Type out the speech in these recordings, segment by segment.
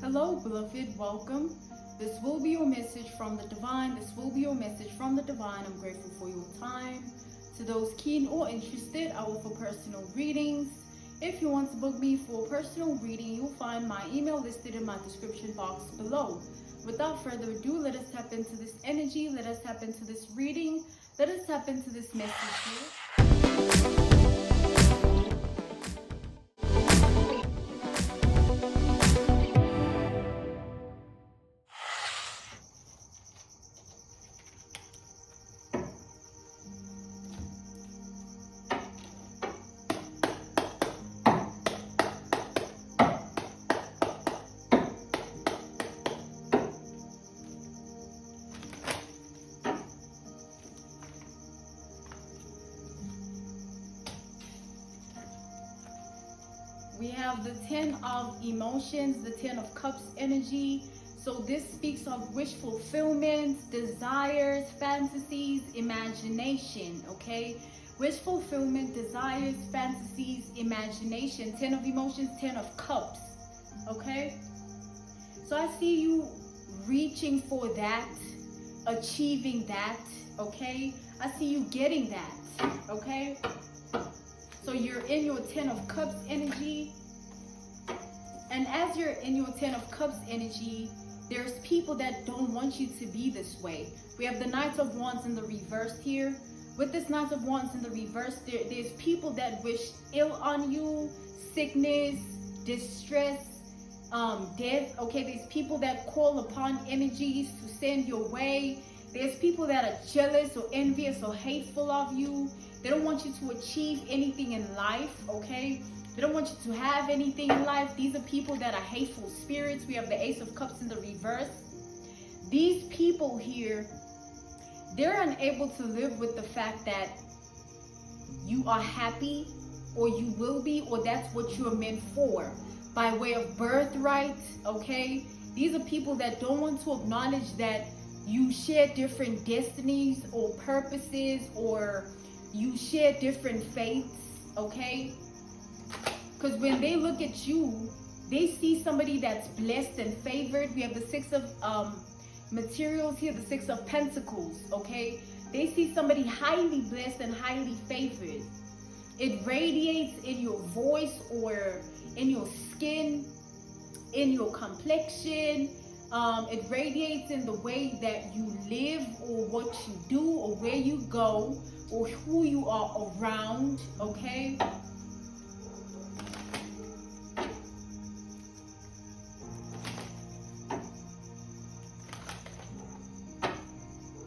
Hello, beloved. Welcome. This will be your message from the divine. This will be your message from the divine. I'm grateful for your time. To those keen or interested, I offer personal readings. If you want to book me for a personal reading, you'll find my email listed in my description box below. Without further ado, let us tap into this energy. Let us tap into this reading. Let us tap into this message here. We have the 10 of emotions, the 10 of cups energy. So this speaks of wish fulfillment, desires, fantasies, imagination, okay? Wish fulfillment, desires, fantasies, imagination. 10 of emotions, 10 of cups, okay? So I see you reaching for that, achieving that, okay? I see you getting that, okay? So you're in your 10 of cups energy. And as you're in your 10 of cups energy, there's people that don't want you to be this way. We have the Knight of Wands in the reverse here. With this Knight of Wands in the reverse, there's people that wish ill on you, sickness, distress, death. Okay, there's people that call upon energies to send your way. There's people that are jealous or envious or hateful of you. They don't want you to achieve anything in life, okay? They don't want you to have anything in life. These are people that are hateful spirits. We have the Ace of Cups in the reverse. These people here, they're unable to live with the fact that you are happy, or you will be, or that's what you're meant for by way of birthright, okay? These are people that don't want to acknowledge that you share different destinies or purposes, or you share different faiths, okay? Because when they look at you, they see somebody that's blessed and favored. We have the 6 of materials here, the 6 of pentacles, okay? They see somebody highly blessed and highly favored. It radiates in your voice, or in your skin, in your complexion. It radiates in the way that you live, or what you do, or where you go, or who you are around, okay?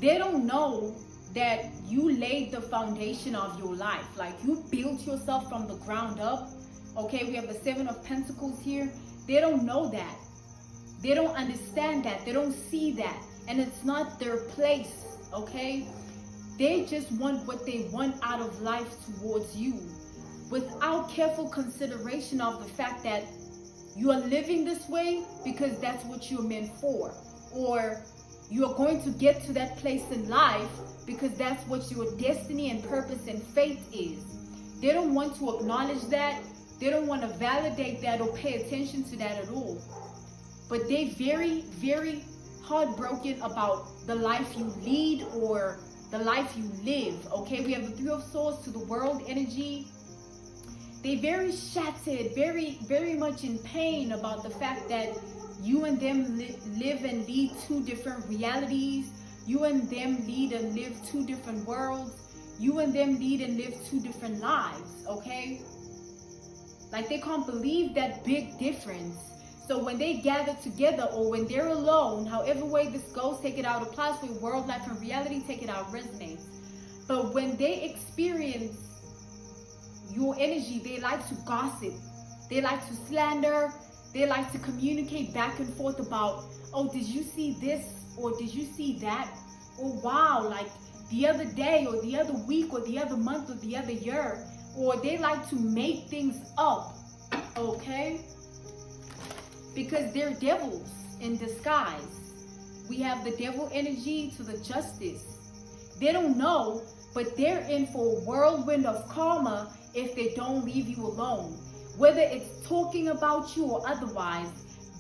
They don't know that you laid the foundation of your life. Like, you built yourself from the ground up, okay? We have the 7 of Pentacles here. They don't know that. They don't understand that. They don't see that. And it's not their place, okay? They just want what they want out of life towards you, without careful consideration of the fact that you are living this way because that's what you're meant for. Or you are going to get to that place in life because that's what your destiny and purpose and faith is. They don't want to acknowledge that. They don't want to validate that or pay attention to that at all. But they're very, very heartbroken about the life you lead, or the life you live, okay? We have the 3 of Swords to the world energy. They're very shattered, very, very much in pain about the fact that you and them live and lead 2 different realities. You and them lead and live 2 different worlds. You and them lead and live 2 different lives, okay? Like, they can't believe that big difference. So when they gather together, or when they're alone, however way this goes, take it out, applies for world, life, and reality, take it out, resonates. But when they experience your energy, they like to gossip. They like to slander. They like to communicate back and forth about, oh, did you see this? Or did you see that? Or wow, like the other day, or the other week, or the other month, or the other year. Or they like to make things up, okay? Because they're devils in disguise. We have the devil energy to the justice. They don't know, but they're in for a whirlwind of karma if they don't leave you alone. Whether it's talking about you or otherwise,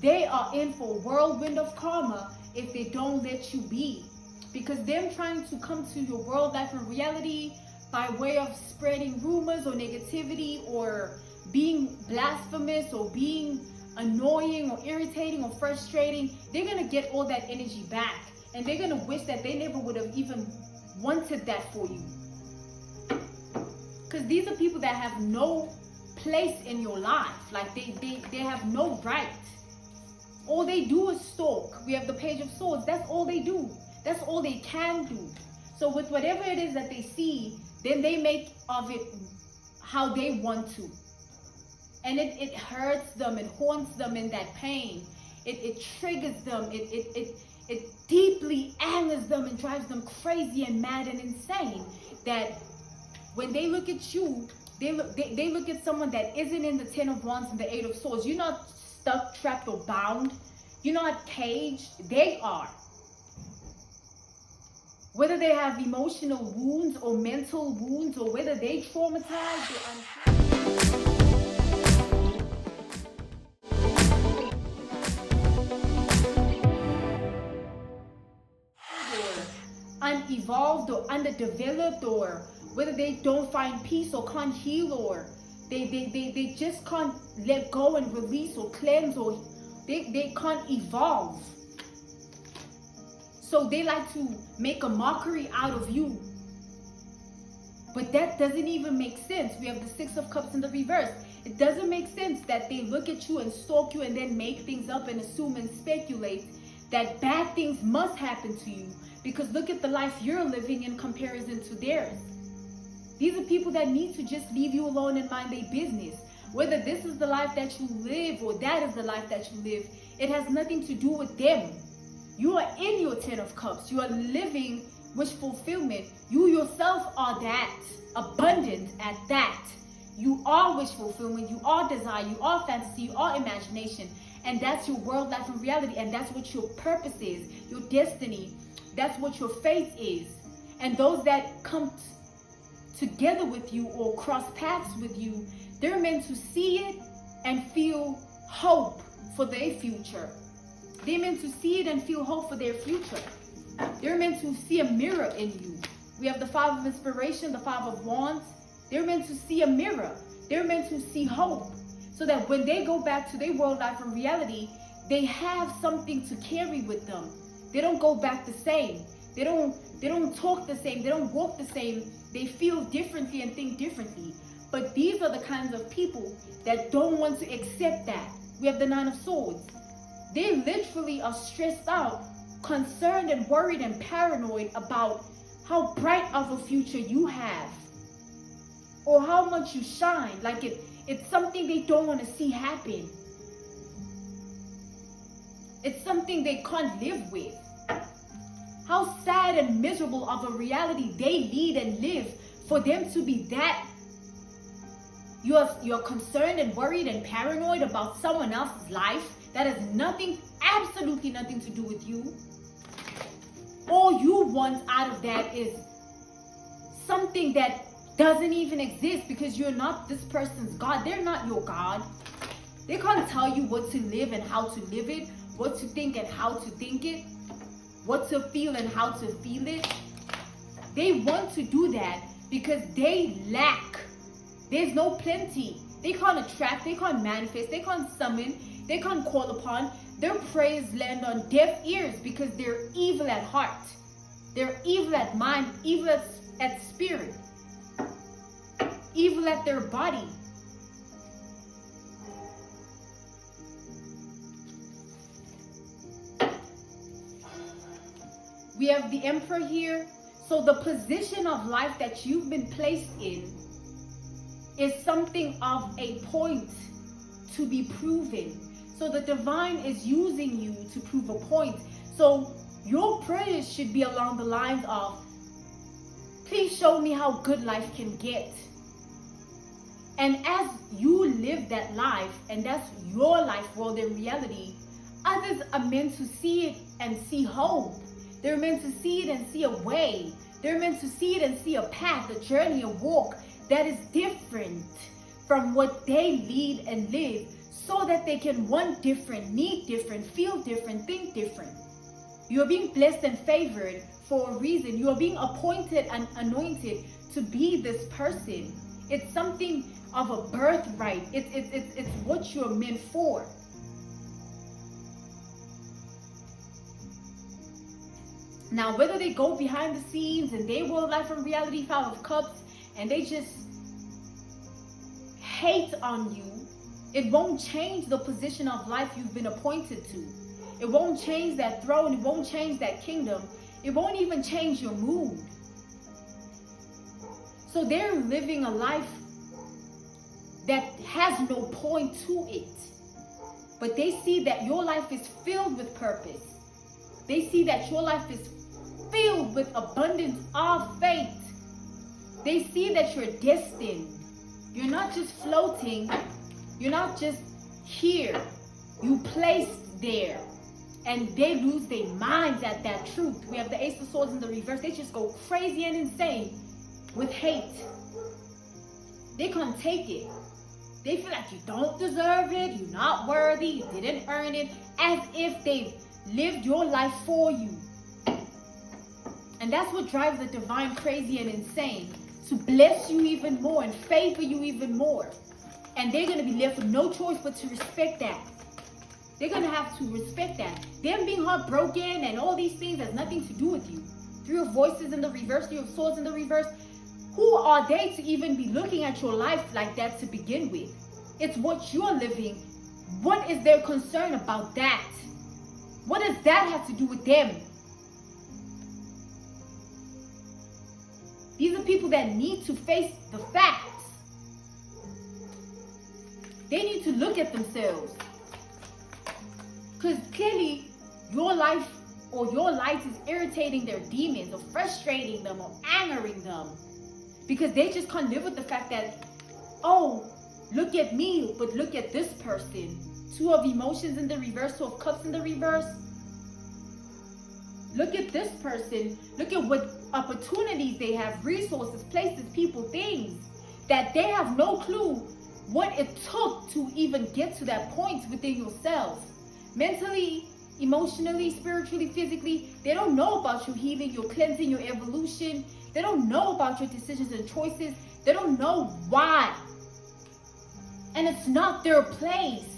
they are in for a whirlwind of karma if they don't let you be. Because them trying to come to your world, life, and reality by way of spreading rumors or negativity or being blasphemous or being annoying or irritating or frustrating, they're going to get all that energy back. And they're going to wish that they never would have even wanted that for you. Because these are people that have no place in your life. Like they have no right. All they do is stalk. We have the Page of Swords. That's all they do. That's all they can do. So with whatever it is that they see, then they make of it how they want to. And it hurts them. It haunts them in that pain. It triggers them. It deeply angers them and drives them crazy and mad and insane. That when they look at you, they look at someone that isn't in the Ten of Wands and the Eight of Swords. You're not stuck, trapped, or bound. You're not caged. They are. Whether they have emotional wounds or mental wounds, or whether they traumatized or unevolved or underdeveloped, or whether they don't find peace or can't heal, or they just can't let go and release or cleanse, or they can't evolve. So they like to make a mockery out of you. But that doesn't even make sense. We have the Six of Cups in the reverse. It doesn't make sense that they look at you and stalk you and then make things up and assume and speculate that bad things must happen to you. Because look at the life you're living in comparison to theirs. These are people that need to just leave you alone and mind their business. Whether this is the life that you live or that is the life that you live, it has nothing to do with them. You are in your Ten of Cups. You are living wish fulfillment. You yourself are that, abundant at that. You are wish fulfillment. You are desire. You are fantasy. You are imagination. And that's your world, life, and reality. And that's what your purpose is, your destiny. That's what your faith is. And those that come together with you or cross paths with you, they're meant to see it and feel hope for their future. They're meant to see it and feel hope for their future. They're meant to see a mirror in you. We have the Five of Inspiration, the Five of Wands. They're meant to see a mirror. They're meant to see hope. So that when they go back to their world, life, and reality, they have something to carry with them. They don't go back the same. They don't talk the same. They don't walk the same. They feel differently and think differently. But these are the kinds of people that don't want to accept that. We have the Nine of Swords. They literally are stressed out, concerned and worried and paranoid about how bright of a future you have or how much you shine. Like it's something they don't want to see happen. It's something they can't live with. How sad and miserable of a reality they lead and live for them to be that. You're concerned and worried and paranoid about someone else's life. That has nothing, absolutely nothing to do with you. All you want out of that is something that doesn't even exist because you're not this person's God. They're not your God. They can't tell you what to live and how to live it, what to think and how to think it, what to feel and how to feel it. They want to do that because they lack. There's no plenty. They can't attract, they can't manifest, they can't summon, they can't call upon. Their prayers land on deaf ears because they're evil at heart. They're evil at mind, evil at spirit, evil at their body. We have the Emperor here. So the position of life that you've been placed in is something of a point to be proven. So the divine is using you to prove a point. So your prayers should be along the lines of, please show me how good life can get. And as you live that life, and that's your life world in reality, others are meant to see it and see hope. They're meant to see it and see a way. They're meant to see it and see a path, a journey, a walk that is different from what they lead and live. so that they can want different, need different, feel different, think different. You are being blessed and favored for a reason. You are being appointed and anointed to be this person. It's something of a birthright. It's what you're meant for. Now, whether they go behind the scenes and they will life in reality, Five of Cups, and they just hate on you, it won't change the position of life you've been appointed to. It won't change that throne. It won't change that kingdom. It won't even change your mood. So they're living a life that has no point to it. But they see that your life is filled with purpose. They see that your life is filled with abundance of faith. They see that you're destined. You're not just floating. You're not just here. You placed there. And they lose their minds at that truth. We have the Ace of Swords in the reverse. They just go crazy and insane with hate. They can't take it. They feel like you don't deserve it. You're not worthy. You didn't earn it. As if they've lived your life for you. And that's what drives the divine crazy and insane. To bless you even more and favor you even more. And they're going to be left with no choice but to respect that. They're going to have to respect that. Them being heartbroken and all these things has nothing to do with you. Three of Voices in the reverse, Three of Swords in the reverse. Who are they to even be looking at your life like that to begin with? It's what you're living. What is their concern about that? What does that have to do with them? These are people that need to face the facts. They need to look at themselves. Because clearly, your life or your light is irritating their demons or frustrating them or angering them. Because they just can't live with the fact that, oh, look at me, but look at this person. Two of Emotions in the reverse, Two of Cups in the reverse. Look at this person. Look at what opportunities they have, resources, places, people, things. That they have no clue what it took to even get to that point within yourself. Mentally, emotionally, spiritually, physically, they don't know about your healing, your cleansing, your evolution. They don't know about your decisions and choices. They don't know why. And it's not their place.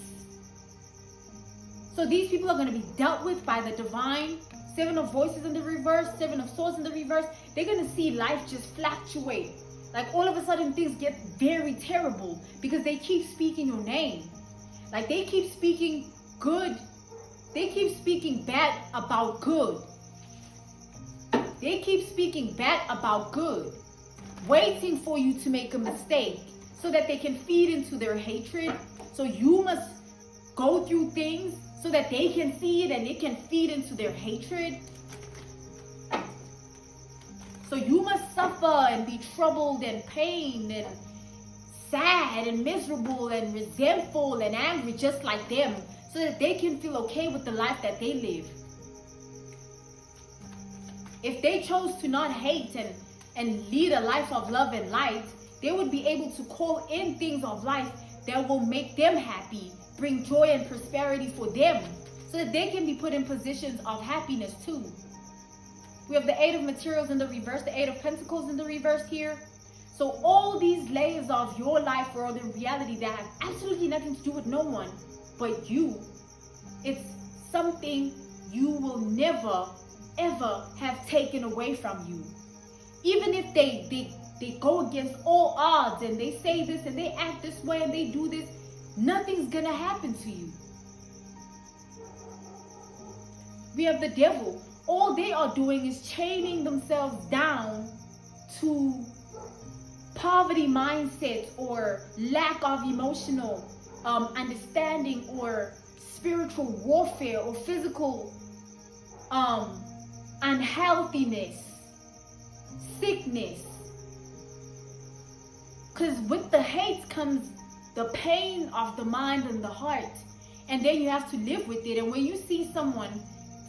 So these people are going to be dealt with by the divine. Seven of Voices in the reverse, Seven of Swords in the reverse. They're going to see life just fluctuate. Like all of a sudden things get very terrible because they keep speaking your name. Like they keep speaking good. They keep speaking bad about good. They keep speaking bad about good. Waiting for you to make a mistake so that they can feed into their hatred. So you must go through things so that they can see it and it can feed into their hatred. So you must suffer and be troubled and pained and sad and miserable and resentful and angry just like them so that they can feel okay with the life that they live. If they chose to not hate and lead a life of love and light, they would be able to call in things of life that will make them happy, bring joy and prosperity for them so that they can be put in positions of happiness too. We have the Eight of Materials in the reverse, the Eight of Pentacles in the reverse here. So all these layers of your life or the reality that have absolutely nothing to do with no one but you, it's something you will never, ever have taken away from you. Even if they go against all odds and they say this and they act this way and they do this, nothing's gonna happen to you. We have the Devil. All they are doing is chaining themselves down to poverty mindset or lack of emotional understanding or spiritual warfare or physical unhealthiness, sickness. Because with the hate comes the pain of the mind and the heart. And then you have to live with it. And when you see someone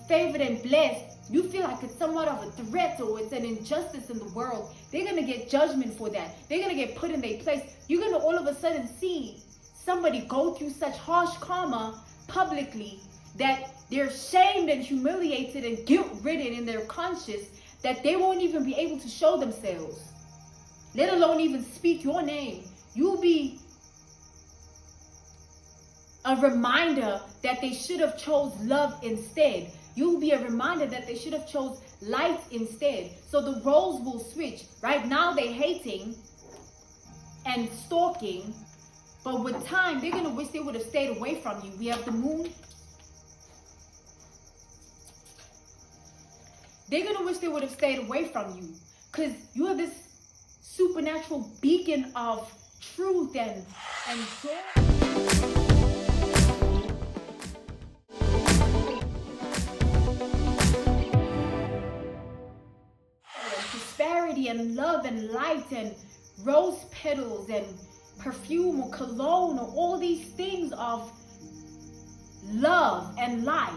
favored and blessed, you feel like it's somewhat of a threat or it's an injustice in the world. They're going to get judgment for that. They're going to get put in their place. You're going to all of a sudden see somebody go through such harsh karma publicly that they're shamed and humiliated and guilt-ridden in their conscience that they won't even be able to show themselves, let alone even speak your name. You'll be a reminder that they should have chose love instead. You'll be a reminder that they should have chose light instead. So the roles will switch. Right now they're hating and stalking, but with time they're going to wish they would have stayed away from you. We have the moon. They're going to wish they would have stayed away from you because you are this supernatural beacon of truth and joy. Prosperity and love and light and rose petals and perfume or cologne or all these things of love and light,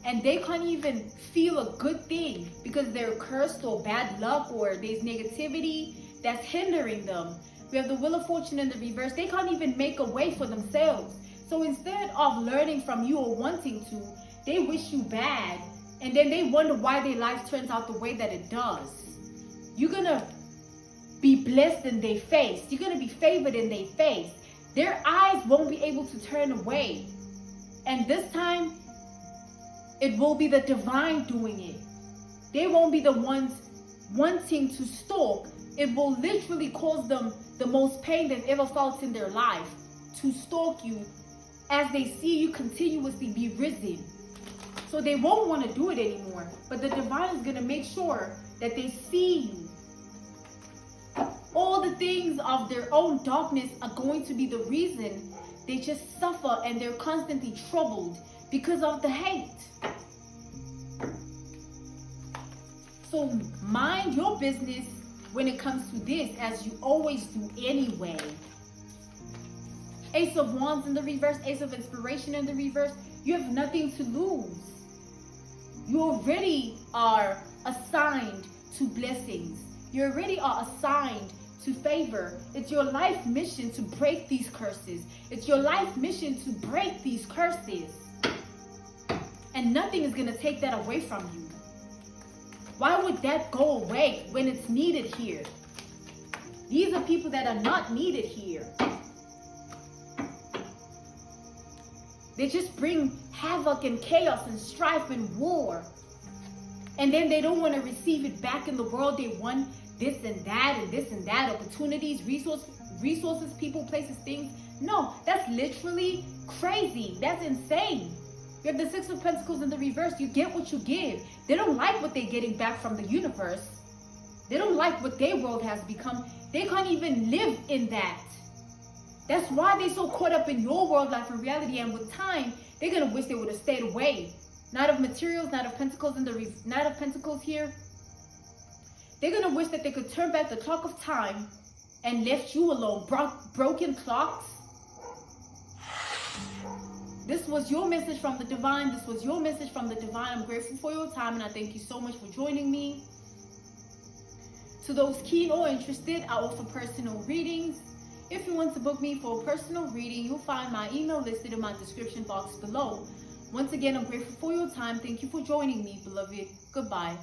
and they can't even feel a good thing because they're cursed or bad luck or there's negativity that's hindering them. We have the Wheel of Fortune in the reverse. They can't even make a way for themselves. So instead of learning from you or wanting to, they wish you bad, and then they wonder why their life turns out the way that it does. You're gonna be blessed in their face. You're gonna be favored in their face. Their eyes won't be able to turn away. And this time, it will be the divine doing it. They won't be the ones wanting to stalk. It will literally cause them the most pain they've ever felt in their life to stalk you as they see you continuously be risen. So they won't want to do it anymore. But the divine is going to make sure that they see you. All the things of their own darkness are going to be the reason they just suffer and they're constantly troubled because of the hate. So mind your business when it comes to this, as you always do anyway. Ace of Wands in the reverse, Ace of Inspiration in the reverse. You have nothing to lose. You already are assigned to blessings. You already are assigned to favor. It's your life mission to break these curses. It's your life mission to break these curses. And nothing is going to take that away from you. Why would that go away when it's needed here? These are people that are not needed here. They just bring havoc and chaos and strife and war. And then they don't want to receive it back in the world. They want this and that and this and that, opportunities, resources, people, places, things. No, that's literally crazy. That's insane. You have the Six of Pentacles in the reverse. You get what you give. They don't like what they're getting back from the universe. They don't like what their world has become. They can't even live in that. That's why they're so caught up in your world, life, and reality. And with time, they're going to wish they would have stayed away. Knight of Materials, Knight of Pentacles in the Knight of Pentacles here. They're going to wish that they could turn back the clock of time and left you alone. Broken clocks. This was your message from the divine. This was your message from the divine. I'm grateful for your time and I thank you so much for joining me. To those keen or interested, I offer personal readings. If you want to book me for a personal reading, you'll find my email listed in my description box below. Once again, I'm grateful for your time. Thank you for joining me, beloved. Goodbye.